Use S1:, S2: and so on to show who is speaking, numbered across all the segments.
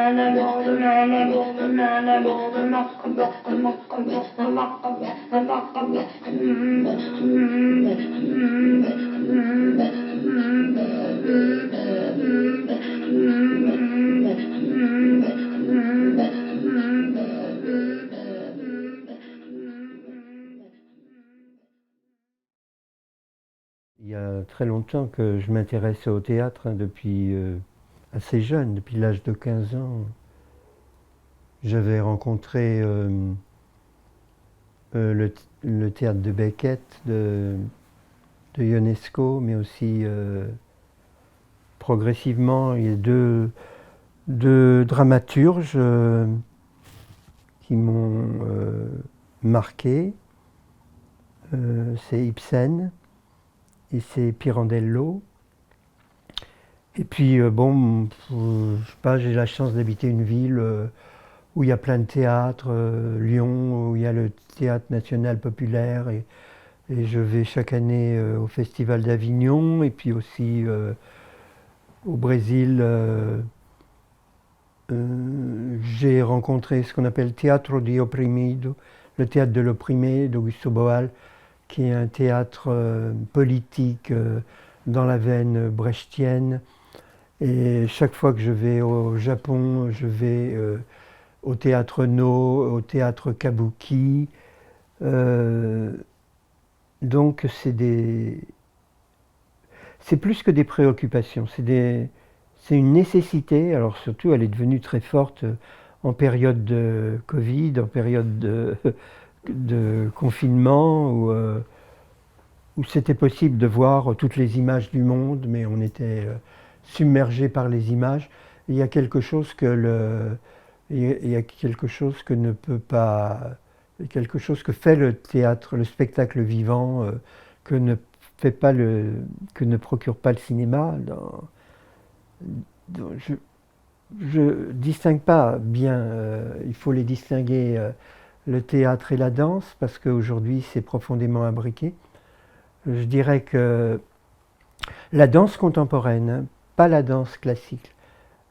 S1: Il y a très longtemps que je m'intéresse au théâtre, depuis assez jeune, depuis l'âge de 15 ans. J'avais rencontré le théâtre de Beckett, de Ionesco, mais aussi progressivement, il y a deux dramaturges qui m'ont marqué. C'est Ibsen et c'est Pirandello. Et puis, bon, je sais pas, j'ai la chance d'habiter une ville où il y a plein de théâtres, Lyon, où il y a le Théâtre National Populaire, et je vais chaque année au Festival d'Avignon, et puis aussi au Brésil. J'ai rencontré ce qu'on appelle Teatro di Oprimido, le théâtre de l'opprimé d'Augusto Boal, qui est un théâtre politique dans la veine brechtienne. Et chaque fois que je vais au Japon, je vais au théâtre No, au théâtre Kabuki. Donc c'est plus que des préoccupations, c'est une nécessité. Alors surtout, elle est devenue très forte en période de Covid, en période de confinement, où c'était possible de voir toutes les images du monde, mais on était submergé par les images. Il y a quelque chose il y a quelque chose que ne peut pas, quelque chose que fait le théâtre, le spectacle vivant, que ne fait pas que ne procure pas le cinéma. Je distingue pas bien. Il faut les distinguer, le théâtre et la danse, parce qu'aujourd'hui c'est profondément imbriqué. Je dirais que la danse contemporaine, hein, pas la danse classique,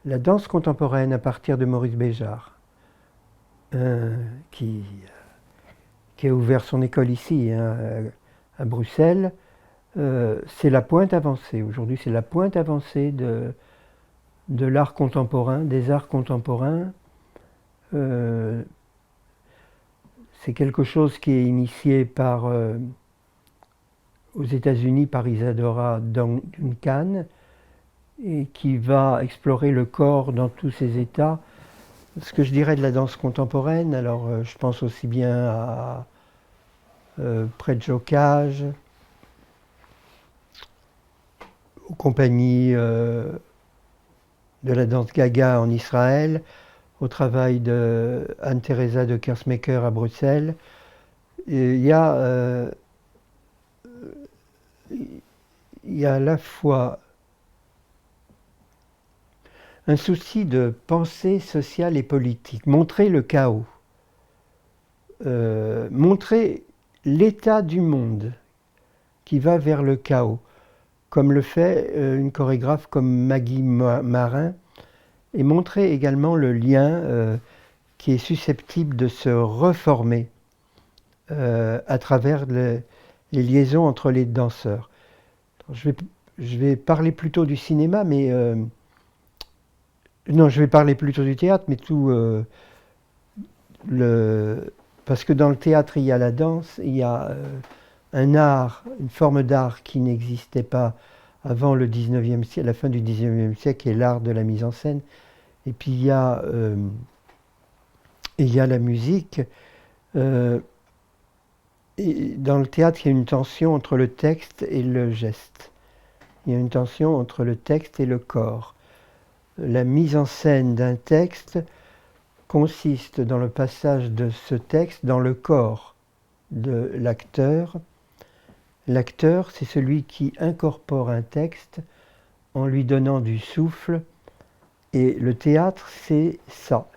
S1: la danse contemporaine à partir de Maurice Béjart, euh, qui, qui a ouvert son école ici, hein, à Bruxelles, c'est la pointe avancée. Aujourd'hui, c'est la pointe avancée de l'art contemporain, des arts contemporains. Euh, c'est quelque chose qui est initié aux États-Unis par Isadora Duncan, et qui va explorer le corps dans tous ses états. Ce que je dirais de la danse contemporaine, alors je pense aussi bien à Prejo Cage, aux compagnies de la danse Gaga en Israël, au travail de Anne-Theresa de Kersmaker à Bruxelles. Et il y a à la fois un souci de pensée sociale et politique, montrer le chaos, montrer l'état du monde qui va vers le chaos, comme le fait une chorégraphe comme Maggie Marin, et montrer également le lien qui est susceptible de se reformer à travers les liaisons entre les danseurs. Je vais parler plutôt du cinéma, mais non, je vais parler plutôt du théâtre, mais parce que dans le théâtre il y a la danse, il y a un art, une forme d'art qui n'existait pas avant le 19e siècle, la fin du 19e siècle, qui est l'art de la mise en scène. Et puis il y a la musique. Et dans le théâtre, il y a une tension entre le texte et le geste. Il y a une tension entre le texte et le corps. La mise en scène d'un texte consiste dans le passage de ce texte dans le corps de l'acteur. L'acteur, c'est celui qui incorpore un texte en lui donnant du souffle. Et le théâtre, c'est ça.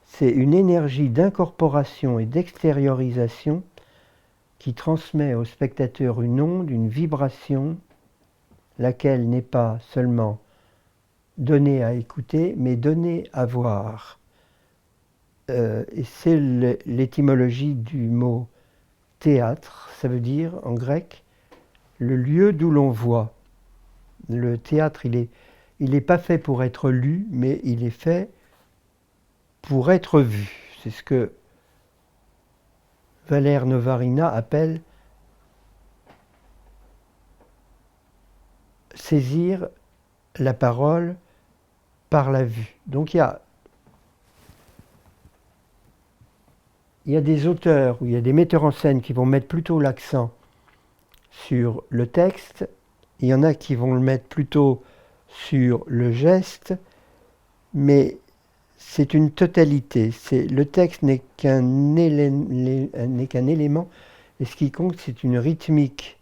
S1: C'est une énergie d'incorporation et d'extériorisation qui transmet au spectateur une onde, une vibration, laquelle n'est pas seulement donner à écouter, mais donner à voir. Et c'est l'étymologie du mot théâtre, ça veut dire en grec le lieu d'où l'on voit. Le théâtre, il est pas fait pour être lu, mais il est fait pour être vu. C'est ce que Valère Novarina appelle saisir la parole par la vue. Donc il y a des auteurs ou il y a des metteurs en scène qui vont mettre plutôt l'accent sur le texte, il y en a qui vont le mettre plutôt sur le geste, mais c'est une totalité. Le texte n'est qu'un élément, et ce qui compte, c'est une rythmique,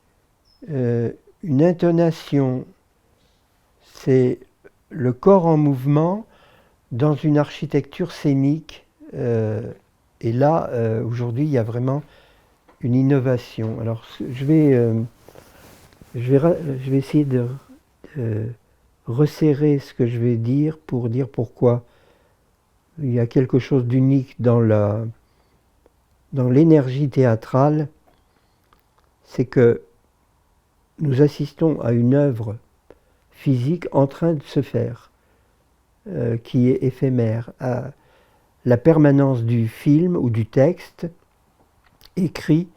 S1: une intonation, c'est le corps en mouvement dans une architecture scénique. Et là, aujourd'hui, il y a vraiment une innovation. Alors, je vais essayer de resserrer ce que je vais dire pour dire pourquoi il y a quelque chose d'unique dans l'énergie théâtrale. C'est que nous assistons à une œuvre physique en train de se faire, qui est éphémère. À la permanence du film ou du texte écrit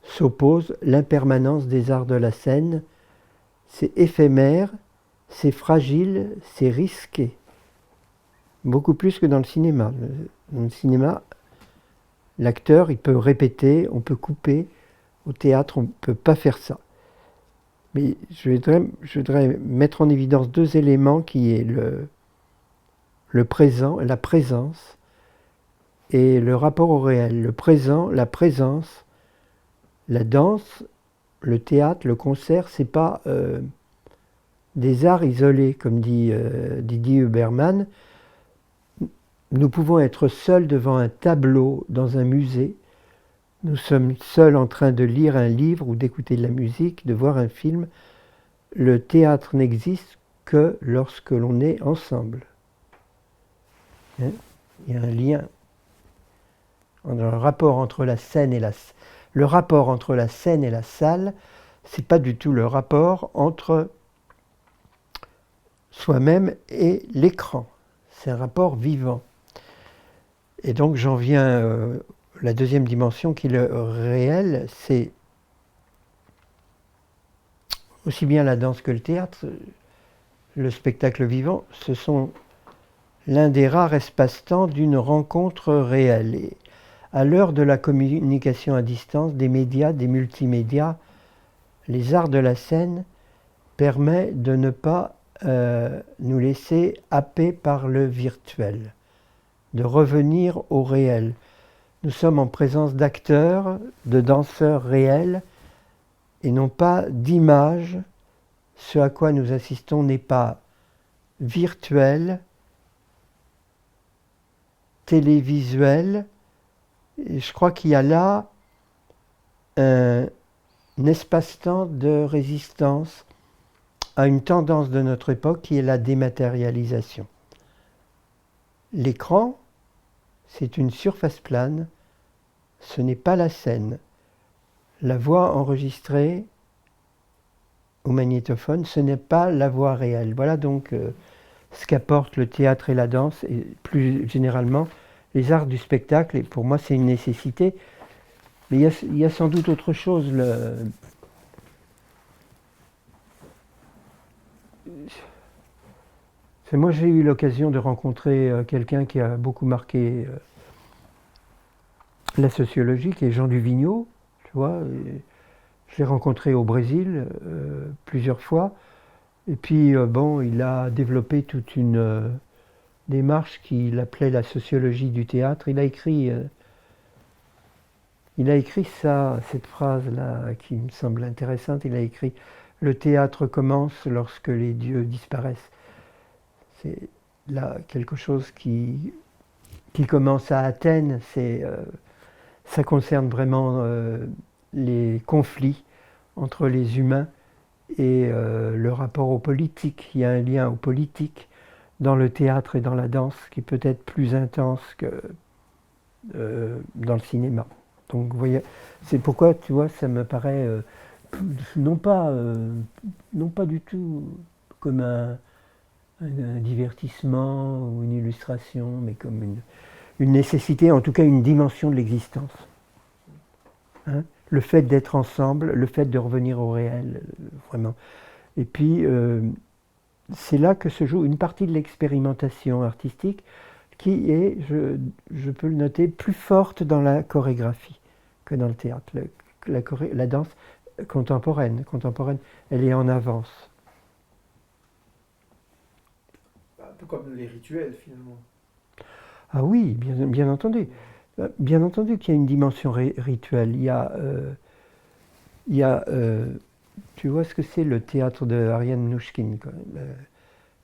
S1: s'oppose l'impermanence des arts de la scène. C'est éphémère, c'est fragile, c'est risqué. Beaucoup plus que dans le cinéma. Dans le cinéma, l'acteur, il peut répéter, on peut couper. Au théâtre, on ne peut pas faire ça. Mais je voudrais mettre en évidence deux éléments qui est le présent, la présence, et le rapport au réel. Le présent, la présence, la danse, le théâtre, le concert, c'est pas des arts isolés, comme dit Didier Huberman. Nous pouvons être seuls devant un tableau dans un musée. Nous sommes seuls en train de lire un livre ou d'écouter de la musique, de voir un film. Le théâtre n'existe que lorsque l'on est ensemble. Hein? Il y a un lien dans le rapport entre la scène et le rapport entre la scène et la salle. C'est pas du tout le rapport entre soi-même et l'écran. C'est un rapport vivant. Et donc j'en viens la deuxième dimension qui est le réel, c'est aussi bien la danse que le théâtre, le spectacle vivant, ce sont l'un des rares espaces-temps d'une rencontre réelle. Et à l'heure de la communication à distance, des médias, des multimédias, les arts de la scène permettent de ne pas nous laisser happer par le virtuel, de revenir au réel. Nous sommes en présence d'acteurs, de danseurs réels, et non pas d'images. Ce à quoi nous assistons n'est pas virtuel, télévisuel. Et je crois qu'il y a là un espace-temps de résistance à une tendance de notre époque qui est la dématérialisation. L'écran, c'est une surface plane, ce n'est pas la scène. La voix enregistrée au magnétophone, ce n'est pas la voix réelle. Voilà donc ce qu'apportent le théâtre et la danse, et plus généralement les arts du spectacle. Et pour moi, c'est une nécessité. Mais il y a sans doute autre chose. Moi, j'ai eu l'occasion de rencontrer quelqu'un qui a beaucoup marqué la sociologie, qui est Jean Duvigneau, tu vois. Je l'ai rencontré au Brésil plusieurs fois. Et puis, bon, il a développé toute une démarche qu'il appelait la sociologie du théâtre. Il a écrit cette phrase-là qui me semble intéressante. Il a écrit « Le théâtre commence lorsque les dieux disparaissent ». C'est là quelque chose qui commence à Athènes. Ça concerne vraiment les conflits entre les humains et le rapport au politique. Il y a un lien au politique dans le théâtre et dans la danse qui peut être plus intense que dans le cinéma. Donc vous voyez, c'est pourquoi, tu vois, ça me paraît non pas, non pas du tout comme un divertissement ou une illustration, mais comme une nécessité, en tout cas une dimension de l'existence. Hein, le fait d'être ensemble, le fait de revenir au réel, vraiment. Et puis, c'est là que se joue une partie de l'expérimentation artistique qui est, je peux le noter, plus forte dans la chorégraphie que dans le théâtre. La danse contemporaine, elle est en avance.
S2: Un peu comme les rituels finalement.
S1: Ah oui, bien entendu. Bien entendu qu'il y a une dimension rituelle. Il y a tu vois ce que c'est le théâtre de Ariane Mnouchkine, quoi,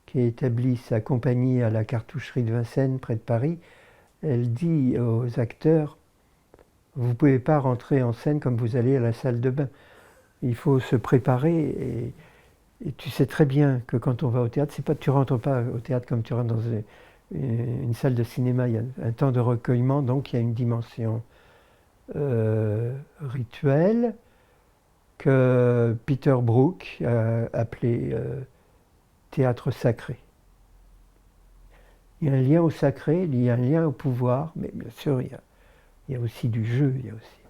S1: qui a établi sa compagnie à la Cartoucherie de Vincennes, près de Paris. Elle dit aux acteurs, vous ne pouvez pas rentrer en scène comme vous allez à la salle de bain. Il faut se préparer et tu sais très bien que quand on va au théâtre, c'est pas, tu rentres pas au théâtre comme tu rentres dans une salle de cinéma. Il y a un temps de recueillement, donc il y a une dimension rituelle que Peter Brook a appelé théâtre sacré. Il y a un lien au sacré, il y a un lien au pouvoir, mais bien sûr, il y a aussi du jeu, il y a aussi